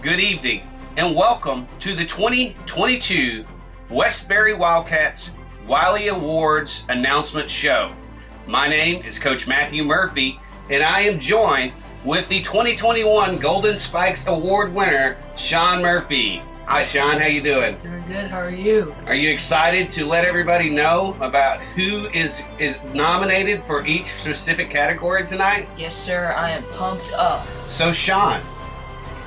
Good evening, and welcome to the 2022 Westbury Wildcats Wiley Awards announcement show. My name is Coach Matthew Murphy, and I am joined with the 2021 Golden Spikes Award winner, Sean Murphy. Hi, Sean. How you doing? Doing good. How are you? Are you excited to let everybody know about who is nominated for each specific category tonight? Yes, sir. I am pumped up. So, Sean,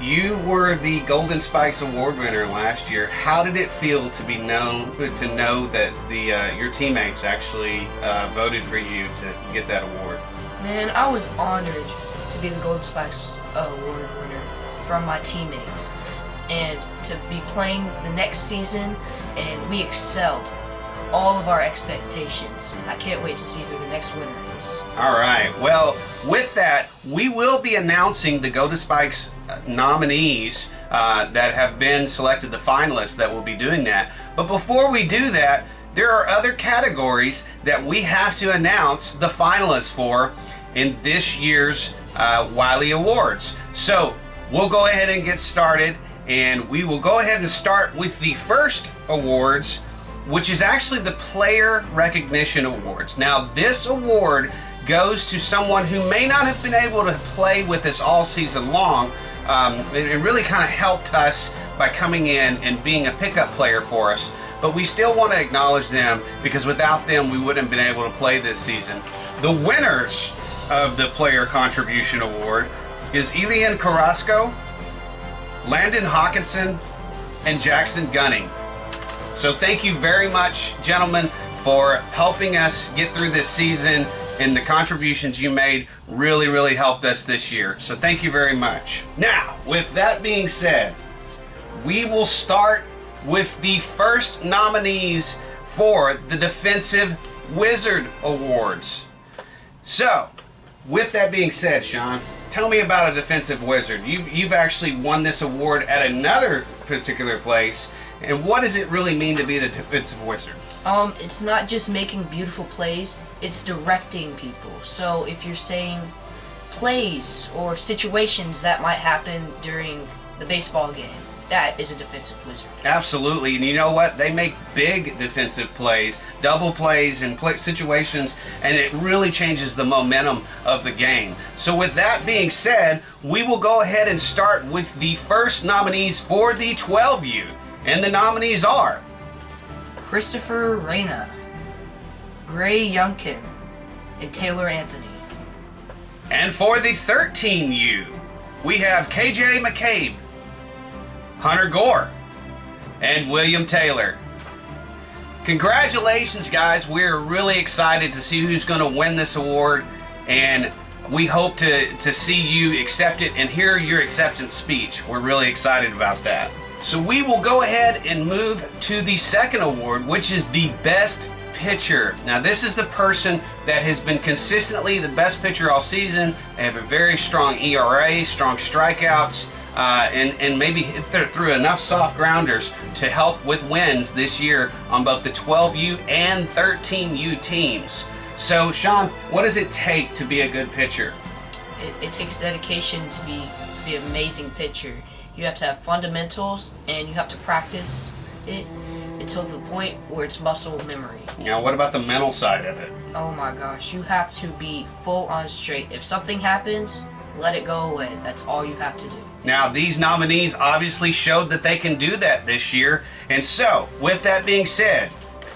you were the Golden Spikes Award winner last year. How did it feel to know that your teammates actually voted for you to get that award? Man, I was honored to be the Golden Spikes Award winner from my teammates, and to be playing the next season, and we excelled all of our expectations. I can't wait to see who the next winner is. All right. Well, with that, we will be announcing the Golden Spikes nominees that have been selected, the finalists that will be doing that. But before we do that, there are other categories that we have to announce the finalists for in this year's Wiley Awards. So we'll go ahead and get started, and we will go ahead and start with the first awards, which is actually the Player Recognition Awards. Now, this award goes to someone who may not have been able to play with us all season long. It really kind of helped us by coming in and being a pickup player for us. But we still want to acknowledge them, because without them, we wouldn't have been able to play this season. The winners of the Player Contribution Award is Elian Carrasco, Landon Hawkinson, and Jackson Gunning. So thank you very much, gentlemen, for helping us get through this season, and the contributions you made really helped us this year. So thank you very much. Now, with that being said, we will start with the first nominees for the Defensive Wizard Awards. So, with that being said, Sean, tell me about a Defensive Wizard. You've actually won this award at another particular place. And what does it really mean to be the Defensive Wizard? It's not just making beautiful plays, it's directing people. So if you're saying plays or situations that might happen during the baseball game, that is a defensive wizard. Absolutely, and you know what? They make big defensive plays, double plays in situations, and it really changes the momentum of the game. So with that being said, we will go ahead and start with the first nominees for the 12U. And the nominees are Christopher Reyna, Gray Youngkin, and Taylor Anthony. And for the 13U, we have KJ McCabe, Hunter Gore, and William Taylor. Congratulations, guys. We're really excited to see who's going to win this award, and we hope to see you accept it and hear your acceptance speech. We're really excited about that. So we will go ahead and move to the second award, which is the Best Pitcher. Now, this is the person that has been consistently the best pitcher all season. They have a very strong ERA, strong strikeouts, and maybe hit through enough soft grounders to help with wins this year on both the 12U and 13U teams. So, Sean, what does it take to be a good pitcher? It takes dedication to be an amazing pitcher. You have to have fundamentals, and you have to practice it until the point where it's muscle memory. Now, what about the mental side of it? Oh my gosh, you have to be full on straight. If something happens, let it go away. That's all you have to do. Now, these nominees obviously showed that they can do that this year. And so, with that being said,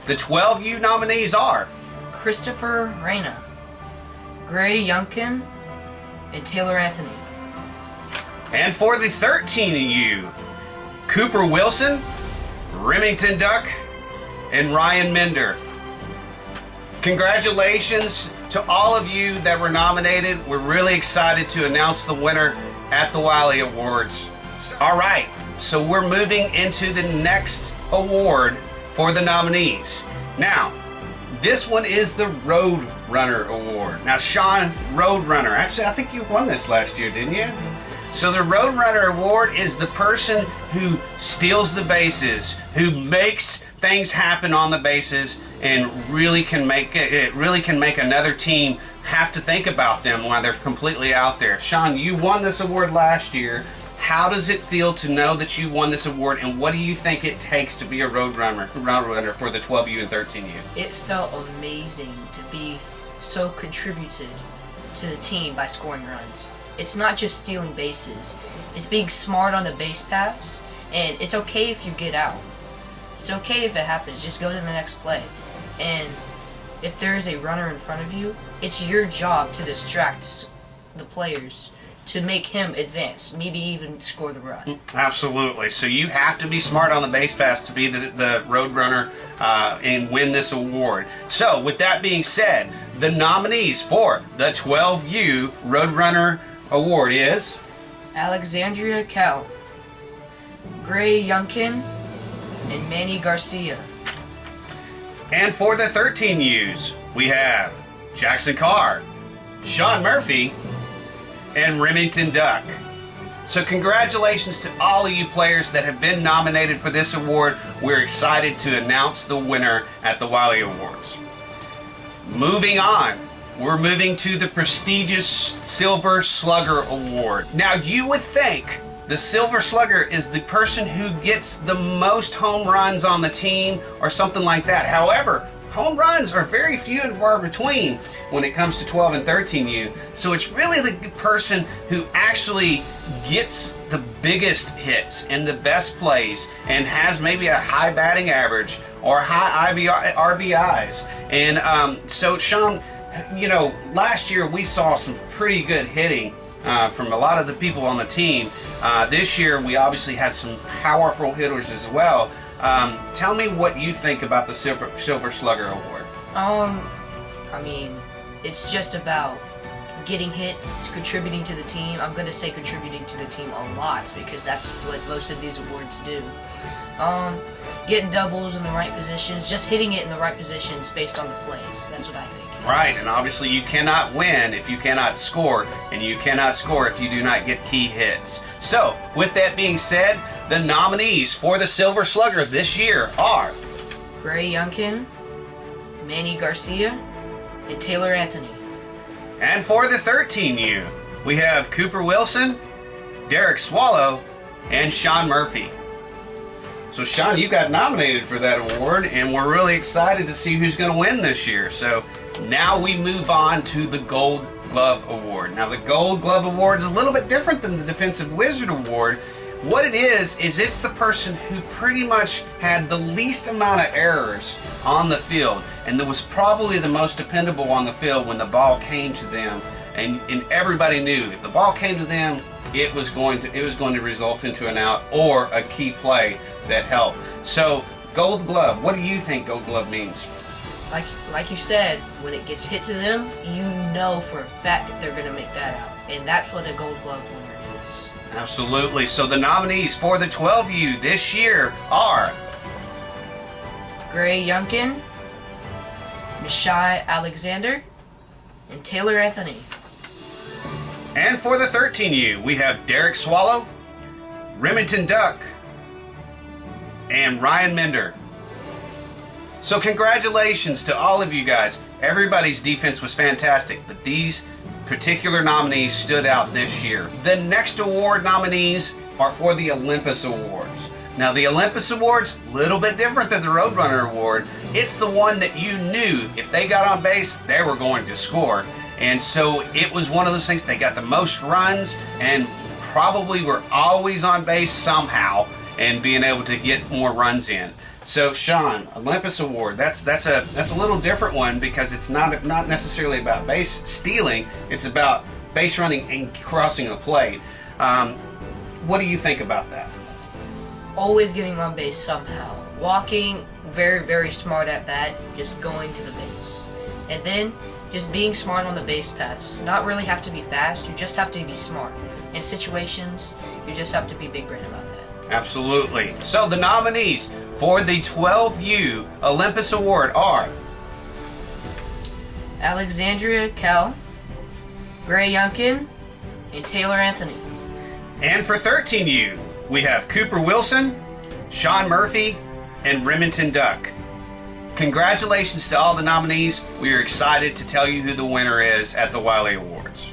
the 12U nominees are Christopher Reyna, Gray Youngkin, and Taylor Anthony. And for the 13U, Cooper Wilson, Remington Duck, and Ryan Mender. Congratulations to all of you that were nominated. We're really excited to announce the winner at the Wiley Awards. All right, so we're moving into the next award for the nominees. Now, this one is the Road Runner Award. Now, Sean, Road Runner. Actually, I think you won this last year, didn't you? So the Road Runner Award is the person who steals the bases, who makes things happen on the bases, and really can make another team have to think about them while they're completely out there. Sean, you won this award last year. how does it feel to know that you won this award, and what do you think it takes to be a road runner for the 12U and 13U? It felt amazing to be so contributed to the team by scoring runs. It's not just stealing bases. It's being smart on the base paths, and it's okay if you get out. It's okay if it happens. Just go to the next play. And if there is a runner in front of you, it's your job to distract the players to make him advance, maybe even score the run. Absolutely. So you have to be smart on the base pass to be the road runner and win this award. So with that being said, the nominees for the 12U Roadrunner Award is Alexandria Cal, Gray Youngkin, and Manny Garcia. And for the 13Us, we have Jackson Carr, Sean Murphy, and Remington Duck. So congratulations to all of you players that have been nominated for this award. We're excited to announce the winner at the Wiley Awards. Moving on, we're moving to the prestigious Silver Slugger Award. Now you would think the Silver Slugger is the person who gets the most home runs on the team or something like that. However, home runs are very few and far between when it comes to 12 and 13U. So it's really the person who actually gets the biggest hits and the best plays and has maybe a high batting average or high RBIs. And so Sean, you know, last year we saw some pretty good hitting from a lot of the people on the team. This year we obviously had some powerful hitters as well. Tell me what you think about the Silver Slugger Award. I mean, it's just about getting hits, contributing to the team. I'm going to say contributing to the team a lot because that's what most of these awards do. Getting doubles in the right positions, just hitting it in the right positions based on the plays. That's what I think. Right, and obviously you cannot win if you cannot score, and you cannot score if you do not get key hits. So, with that being said, the nominees for the Silver Slugger this year are Gray Youngkin, Manny Garcia, and Taylor Anthony. And for the 13U, we have Cooper Wilson, Derek Swallow, and Sean Murphy. So Sean, you got nominated for that award, and we're really excited to see who's going to win this year. So now we move on to the Gold Glove Award. Now the Gold Glove Award is a little bit different than the Defensive Wizard Award. What it is it's the person who pretty much had the least amount of errors on the field and that was probably the most dependable on the field when the ball came to them. And everybody knew if the ball came to them, it was going to result into an out or a key play that helped. So Gold Glove, what do you think Gold Glove means? Like you said, when it gets hit to them, you know for a fact that they're going to make that out. And that's what a Gold Glove winner is. Absolutely. So the nominees for the 12U this year are Gray Youngkin, Mishai Alexander, and Taylor Anthony. And for the 13U, we have Derek Swallow, Remington Duck, and Ryan Mender. So congratulations to all of you guys. Everybody's defense was fantastic, but these particular nominees stood out this year. The next award nominees are for the Olympus Awards. Now the Olympus Awards, a little bit different than the Roadrunner Award. It's the one that you knew if they got on base, they were going to score. And so it was one of those things, they got the most runs and probably were always on base somehow and being able to get more runs in. So Sean, Olympus Award, that's a little different one because it's not necessarily about base stealing, it's about base running and crossing the plate. What do you think about that? Always getting on base somehow. Walking, very, very smart at bat, just going to the base. And then just being smart on the base paths. Not really have to be fast, you just have to be smart. In situations, you just have to be big brain about that. Absolutely. So the nominees for the 12U Olympus Award are Alexandria Cal, Gray Youngkin, and Taylor Anthony. And for 13U, we have Cooper Wilson, Sean Murphy, and Remington Duck. Congratulations to all the nominees. We are excited to tell you who the winner is at the Wiley Awards.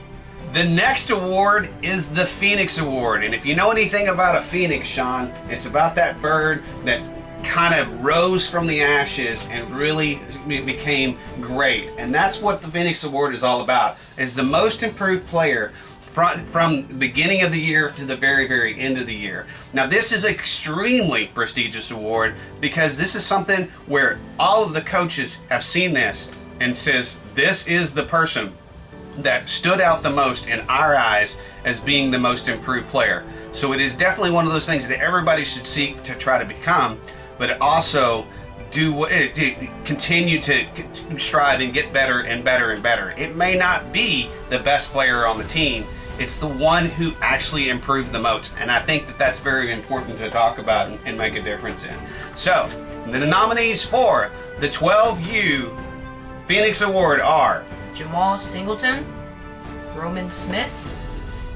The next award is the Phoenix Award. And if you know anything about a phoenix, Sean, it's about that bird that kind of rose from the ashes and really became great. And that's what the Phoenix Award is all about, is the most improved player from the beginning of the year to the very, very end of the year. Now, this is an extremely prestigious award because this is something where all of the coaches have seen this and says, this is the person that stood out the most in our eyes as being the most improved player. So it is definitely one of those things that everybody should seek to try to become, but also continue to strive and get better and better and better. It may not be the best player on the team, it's the one who actually improved the most. And I think that that's very important to talk about and make a difference in. So, the nominees for the 12U Phoenix Award are Jamal Singleton, Roman Smith,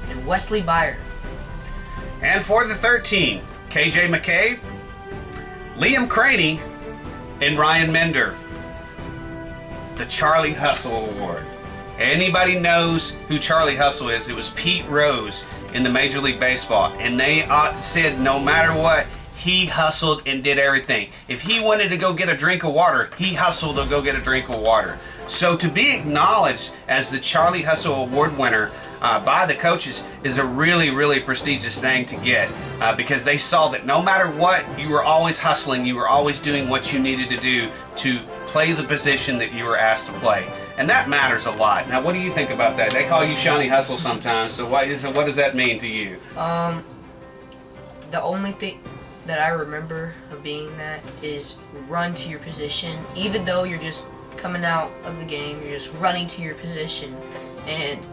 and Wesley Byer. And for the 13, KJ McKay, Liam Craney, and Ryan Mender. The Charlie Hustle Award. Anybody knows who Charlie Hustle is? It was Pete Rose in the Major League Baseball, and they said no matter what, he hustled and did everything. If he wanted to go get a drink of water, he hustled to go get a drink of water. So to be acknowledged as the Charlie Hustle Award winner by the coaches is a really, really prestigious thing to get because they saw that no matter what, you were always hustling, you were always doing what you needed to do to play the position that you were asked to play. And that matters a lot. Now, what do you think about that? They call you Shawnee Hustle sometimes, so what does that mean to you? The only thing that I remember of being that is run to your position. Even though you're just coming out of the game, you're just running to your position. And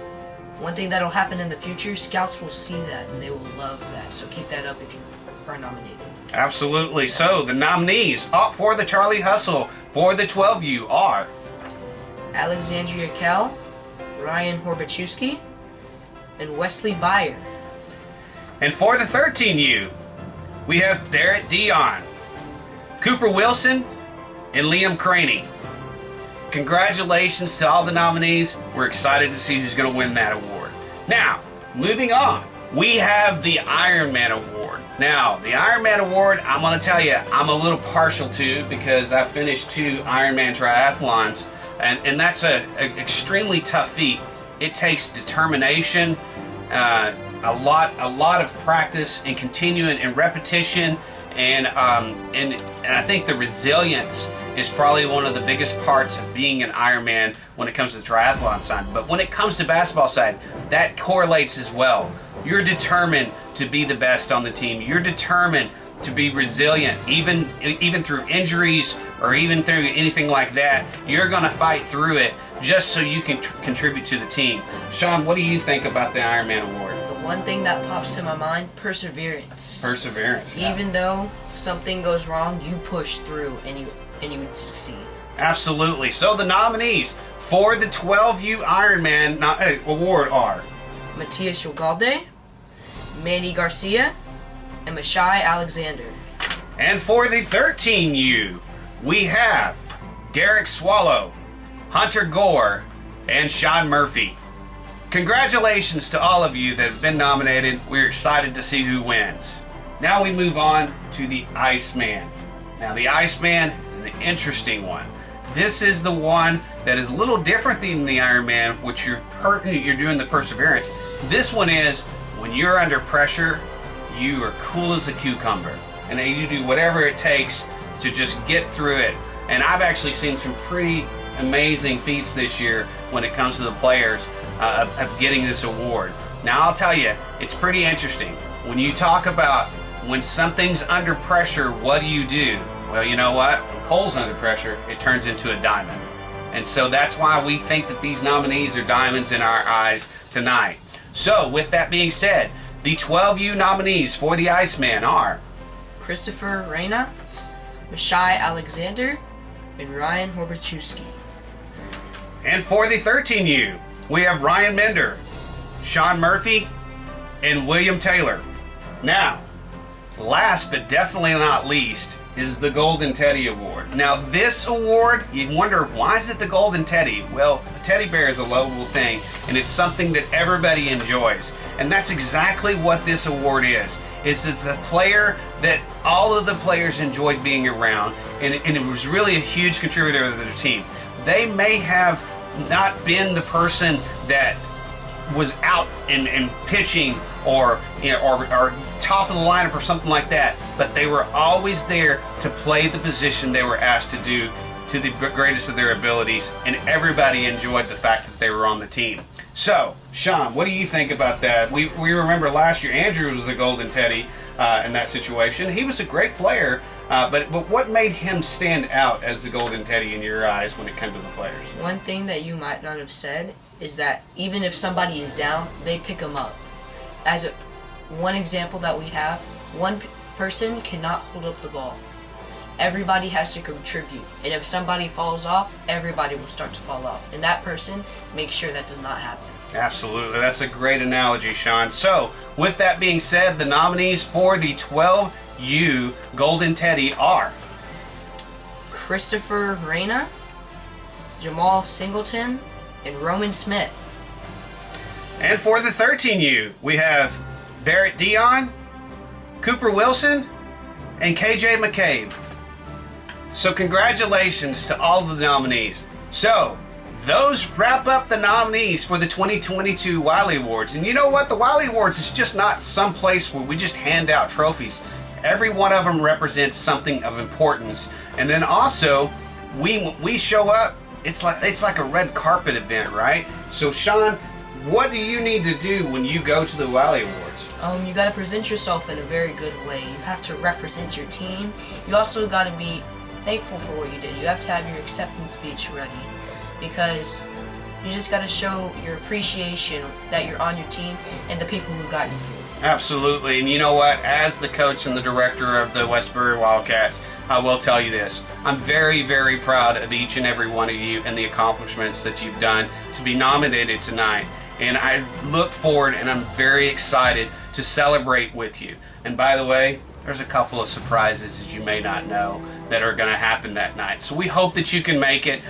one thing that'll happen in the future, scouts will see that and they will love that. So keep that up if you are nominated. Absolutely. So the nominees for the Charlie Hustle for the 12U are Alexandria Kell, Ryan Horbachewski, and Wesley Byer. And for the 13U, we have Barrett Dion, Cooper Wilson, and Liam Craney. Congratulations to all the nominees. We're excited to see who's going to win that award. Now, moving on, we have the Ironman Award. Now, the Ironman Award, I'm going to tell you, I'm a little partial to because I finished 2 Ironman triathlons, and that's an extremely tough feat. It takes determination, a lot of practice and continuing and repetition, and I think the resilience is probably one of the biggest parts of being an Ironman when it comes to the triathlon side. But when it comes to basketball side, that correlates as well. You're determined to be the best on the team. You're determined to be resilient, even through injuries or even through anything like that. You're going to fight through it just so you can contribute to the team. Sean, what do you think about the Ironman Award? The one thing that pops to my mind, perseverance. Perseverance. Yeah. Even though something goes wrong, you push through and you would succeed. Absolutely. So the nominees for the 12U Ironman Award are Matias Ugalde, Manny Garcia, and Mashai Alexander. And for the 13U, we have Derek Swallow, Hunter Gore, and Sean Murphy. Congratulations to all of you that have been nominated. We're excited to see who wins. Now we move on to the Iceman. Now the Iceman is an interesting one. This is the one that is a little different than the Ironman, which you're doing the perseverance. This one is when you're under pressure, you are cool as a cucumber, and you do whatever it takes to just get through it. And I've actually seen some pretty amazing feats this year when it comes to the players of getting this award. Now I'll tell you, it's pretty interesting. When you talk about when something's under pressure, what do? Well, you know what? When coal's under pressure, it turns into a diamond. And so that's why we think that these nominees are diamonds in our eyes tonight. So with that being said, the 12U nominees for the Iceman are Christopher Reyna, Mashai Alexander, and Ryan Horbachewski. And for the 13U, we have Ryan Mender, Sean Murphy, and William Taylor. Now, last but definitely not least is the Golden Teddy Award. Now this award, you wonder, why is it the Golden Teddy? Well, a teddy bear is a lovable thing, and it's something that everybody enjoys. And that's exactly what this award is. It's the player that all of the players enjoyed being around, and it was really a huge contributor to their team. They may have not been the person that was out and pitching or top of the lineup or something like that, but they were always there to play the position they were asked to do to the greatest of their abilities, and everybody enjoyed the fact that they were on the team. So, Sean, what do you think about that? We remember last year Andrew was the Golden Teddy in that situation. He was a great player, but what made him stand out as the Golden Teddy in your eyes when it came to the players? One thing that you might not have said is that even if somebody is down, they pick them up. As one example that we have, one person cannot hold up the ball. Everybody has to contribute, and if somebody falls off, everybody will start to fall off, and that person makes sure that does not happen. Absolutely, that's a great analogy, Sean. So, with that being said, the nominees for the 12U Golden Teddy are Christopher Reyna, Jamal Singleton, and Roman Smith. And for the 13U, we have Barrett Dion, Cooper Wilson, and KJ McCabe. So congratulations to all of the nominees. So, those wrap up the nominees for the 2022 Wiley Awards. And you know what? The Wiley Awards is just not some place where we just hand out trophies. Every one of them represents something of importance. And then also, we show up, it's like a red carpet event, right? So Sean, what do you need to do when you go to the Wiley Awards? You got to present yourself in a very good way. You have to represent your team. You also got to be thankful for what you did. You have to have your acceptance speech ready, because you just got to show your appreciation that you're on your team and the people who got you here. Absolutely. And you know what? As the coach and the director of the Westbury Wildcats, I will tell you this. I'm very, very proud of each and every one of you and the accomplishments that you've done to be nominated tonight. And I look forward, and I'm very excited to celebrate with you. And by the way, there's a couple of surprises, as you may not know, that are going to happen that night. So we hope that you can make it.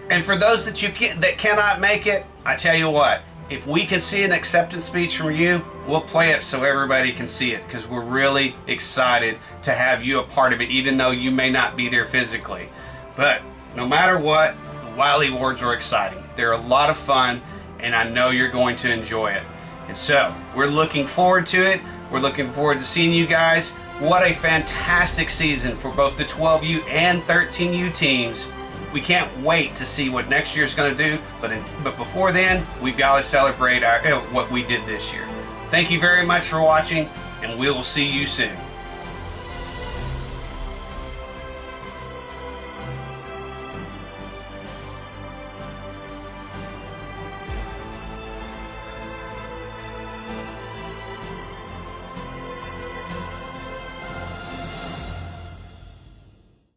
And for those that that cannot make it, I tell you what, if we can see an acceptance speech from you, we'll play it so everybody can see it, because we're really excited to have you a part of it, even though you may not be there physically. But no matter what, the Wiley Awards are exciting. They're a lot of fun, and I know you're going to enjoy it. And so, we're looking forward to it. We're looking forward to seeing you guys. What a fantastic season for both the 12U and 13U teams. We can't wait to see what next year's going to do, but before then, we've got to celebrate what we did this year. Thank you very much for watching, and we will see you soon.